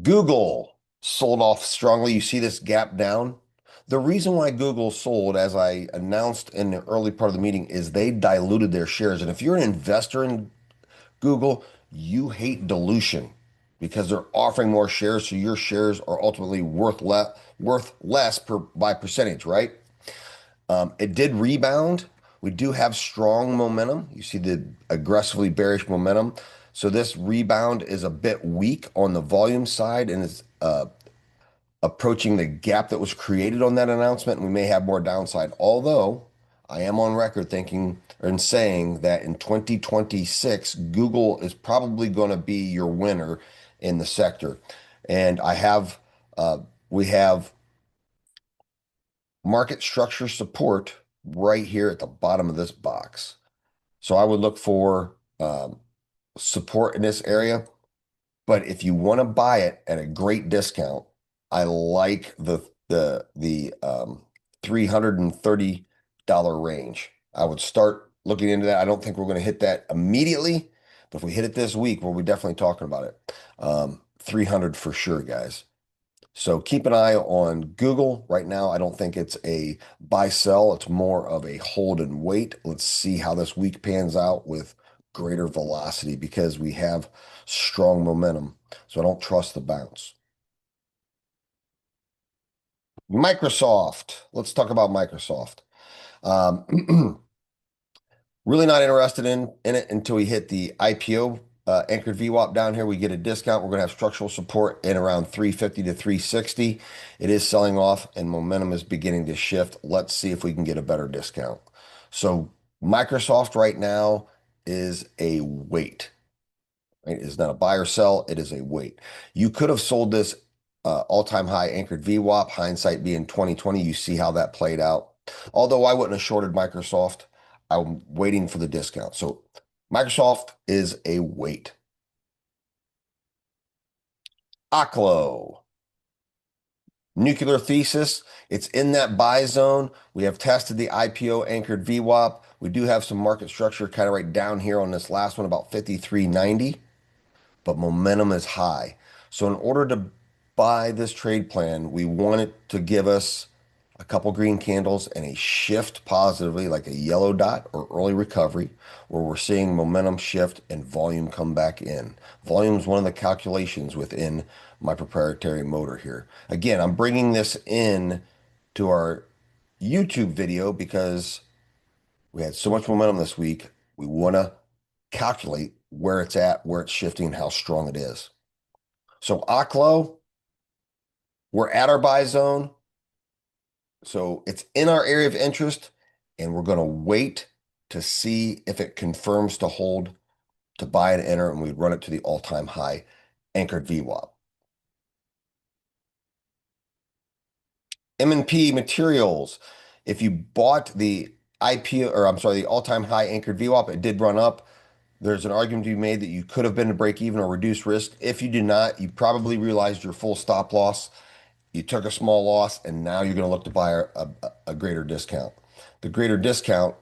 Google sold off strongly. You see this gap down. The reason why Google sold, as I announced in the early part of the meeting, is they diluted their shares. And if you're an investor in Google, you hate dilution because they're offering more shares, so your shares are ultimately worth less by percentage, right? It did rebound. We do have strong momentum. You see the aggressively bearish momentum. So this rebound is a bit weak on the volume side and is approaching the gap that was created on that announcement. And we may have more downside. Although I am on record thinking and saying that in 2026, Google is probably going to be your winner in the sector. And we have market structure support right here at the bottom of this box. So I would look for support in this area. But if you want to buy it at a great discount, I like the $330 range. I would start looking into that. I don't think we're going to hit that immediately, but if we hit it this week, we'll be definitely talking about it. 300 for sure, guys. So keep an eye on Google. Right now, I don't think it's a buy sell. It's more of a hold and wait. Let's see how this week pans out with greater velocity because we have strong momentum. So I don't trust the bounce. Microsoft. Let's talk about Microsoft. Um, Really not interested in it until we hit the IPO anchored VWAP down here. We get a discount. We're going to have structural support in around 350 to 360. It is selling off and momentum is beginning to shift. Let's see if we can get a better discount. So Microsoft right now is a wait. Right? It's not a buy or sell. It is a wait. You could have sold this all-time high anchored VWAP. Hindsight being 2020. You see how that played out. Although I wouldn't have shorted Microsoft. I'm waiting for the discount. So Microsoft is a wait. Oklo, nuclear thesis. It's in that buy zone. We have tested the IPO anchored VWAP. We do have some market structure kind of right down here on this last one, about 53.90, but momentum is high. So in order to buy this trade plan, we want it to give us a couple green candles and a shift positively, like a yellow dot or early recovery, where we're seeing momentum shift and volume come back in. Volume is one of the calculations within my proprietary motor here. Again, I'm bringing this in to our YouTube video because we had so much momentum this week. We want to calculate where it's at, where it's shifting, how strong it is. So Oklo, we're at our buy zone. So it's in our area of interest, and we're going to wait to see if it confirms to hold to buy and enter, and we run it to the all-time high anchored VWAP. M&P Materials, if you bought the IPO, or I'm sorry, the all-time high anchored VWAP, it did run up. There's an argument to be made that you could have been to break even or reduce risk. If you did not, you probably realized your full stop loss. You took a small loss, and now you're going to look to buy a greater discount. The greater discount,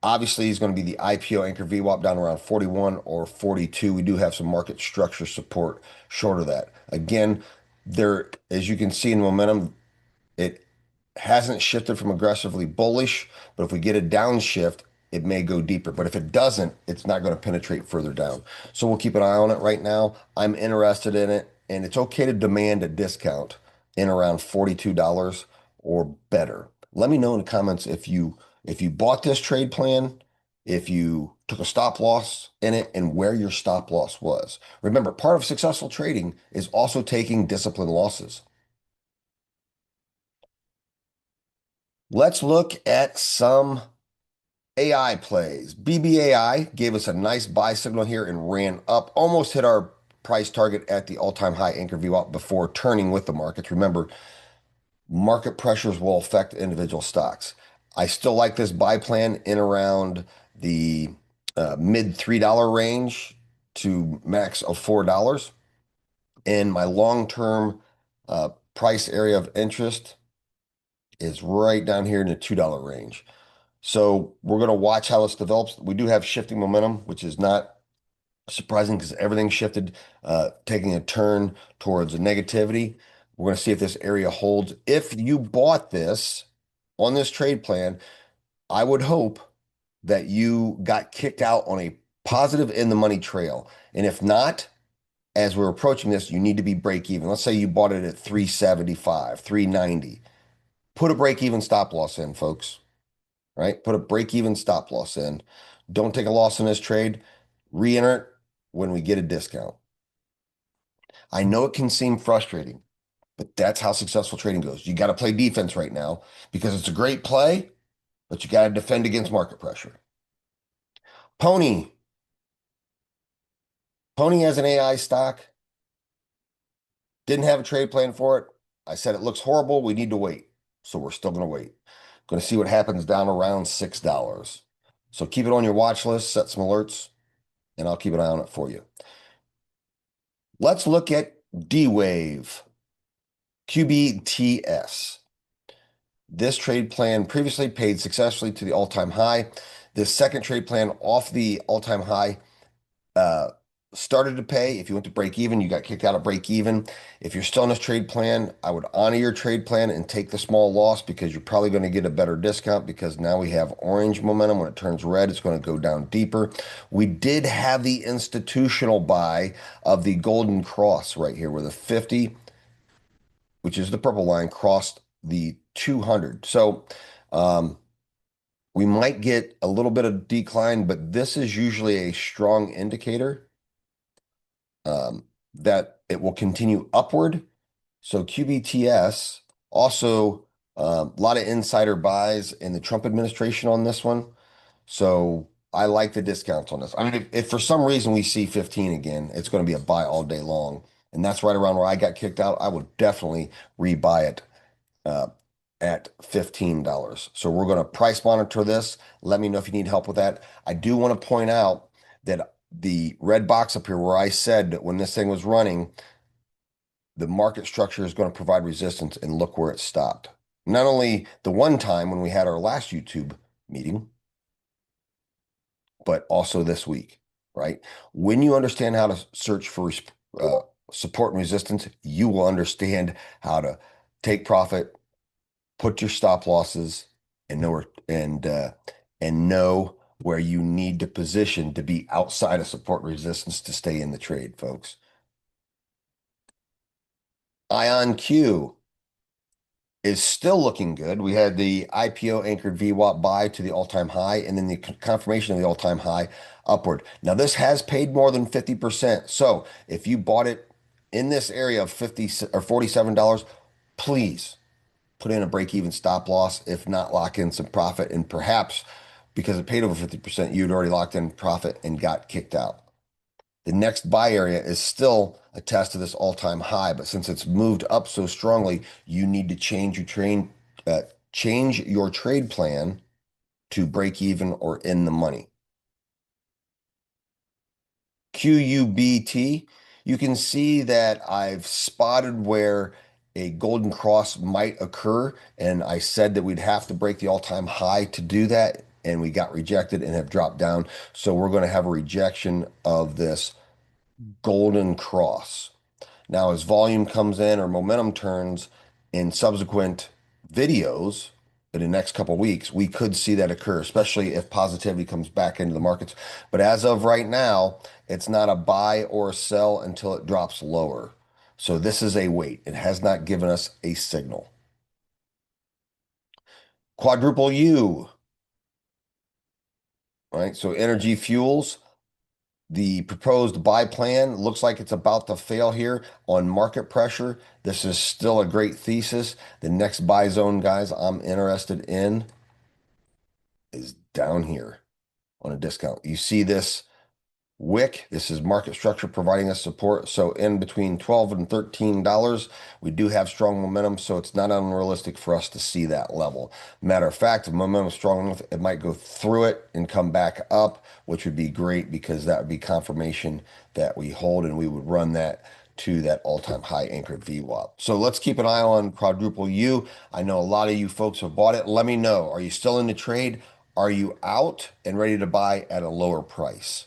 obviously, is going to be the IPO anchor VWAP down around 41 or 42. We do have some market structure support short of that. Again, there, as you can see in momentum, it hasn't shifted from aggressively bullish, but if we get a downshift, it may go deeper. But if it doesn't, it's not going to penetrate further down. So we'll keep an eye on it right now. I'm interested in it, and it's okay to demand a discount in around $42 or better. Let me know in the comments if you bought this trade plan, if you took a stop loss in it, and where your stop loss was. Remember, part of successful trading is also taking disciplined losses. Let's look at some AI plays. BBAI gave us a nice buy signal here and ran up, almost hit our price target at the all-time high anchor VWAP before turning with the markets. Remember, market pressures will affect individual stocks. I still like this buy plan in around the mid $3 range to max of $4. And my long-term price area of interest is right down here in the $2 range. So we're going to watch how this develops. We do have shifting momentum, which is not Surprising because everything shifted, taking a turn towards negativity. We're going to see if this area holds. If you bought this on this trade plan, I would hope that you got kicked out on a positive in the money trail. And if not, as we're approaching this, you need to be break even. Let's say you bought it at 375, 390. Put a break even stop loss in, folks, right? Put a break even stop loss in. Don't take a loss in this trade. Re-enter it when we get a discount. I know it can seem frustrating, but that's how successful trading goes. You got to play defense right now because it's a great play, but you got to defend against market pressure. Pony. Pony as an AI stock. Didn't have a trade plan for it. I said it looks horrible. We need to wait. So we're still going to wait. Going to see what happens down around $6. So keep it on your watch list, set some alerts, and I'll keep an eye on it for you. Let's look at D-Wave, QBTS. This trade plan previously paid successfully to the all-time high. This second trade plan off the all-time high started to pay. If you went to break even, you got kicked out of break even. If you're still in this trade plan, I would honor your trade plan and take the small loss because you're probably going to get a better discount because now we have orange momentum. When it turns red, it's going to go down deeper. We did have the institutional buy of the golden cross right here where the 50, which is the purple line, crossed the 200. So, we might get a little bit of decline, but this is usually a strong indicator that it will continue upward. So QBTS also a lot of insider buys in the Trump administration on this one. So I like the discounts on this. I mean, if for some reason we see 15 again, it's going to be a buy all day long. And that's right around where I got kicked out. I would definitely rebuy it uh, at $15. So we're going to price monitor this. Let me know if you need help with that. I do want to point out that the red box up here where I said that when this thing was running, the market structure is going to provide resistance, and look where it stopped. Not only the one time when we had our last YouTube meeting, but also this week, right? When you understand how to search for support and resistance, you will understand how to take profit, put your stop losses, and know where you need to position to be outside of support and resistance to stay in the trade, folks. IonQ is still looking good. We had the IPO anchored VWAP buy to the all-time high, and then the confirmation of the all-time high upward. Now, this has paid more than 50%. So if you bought it in this area of 50 or $47, please put in a break-even stop loss. If not, lock in some profit, and perhaps because it paid over 50%, you'd already locked in profit and got kicked out. The next buy area is still a test of this all-time high, but since it's moved up so strongly, you need to change your trade plan to break even or in the money. QUBT, you can see that I've spotted where a golden cross might occur, and I said that we'd have to break the all-time high to do that, and we got rejected and have dropped down. So we're going to have a rejection of this golden cross. Now, as volume comes in or momentum turns in subsequent videos in the next couple of weeks, we could see that occur, especially if positivity comes back into the markets. But as of right now, it's not a buy or a sell until it drops lower. So this is a wait. It has not given us a signal. Quadruple U, right? So energy fuels. The proposed buy plan looks like it's about to fail here on market pressure. This is still a great thesis. The next buy zone, guys, I'm interested in is down here on a discount. You see this wick. This is market structure providing us support. So in between $12 and $13, we do have strong momentum. So it's not unrealistic for us to see that level. Matter of fact, if momentum is strong enough, it might go through it and come back up, which would be great because that would be confirmation that we hold, and we would run that to that all-time high anchored VWAP. So let's keep an eye on quadruple U. I know a lot of you folks have bought it. Let me know. Are you still in the trade? Are you out and ready to buy at a lower price?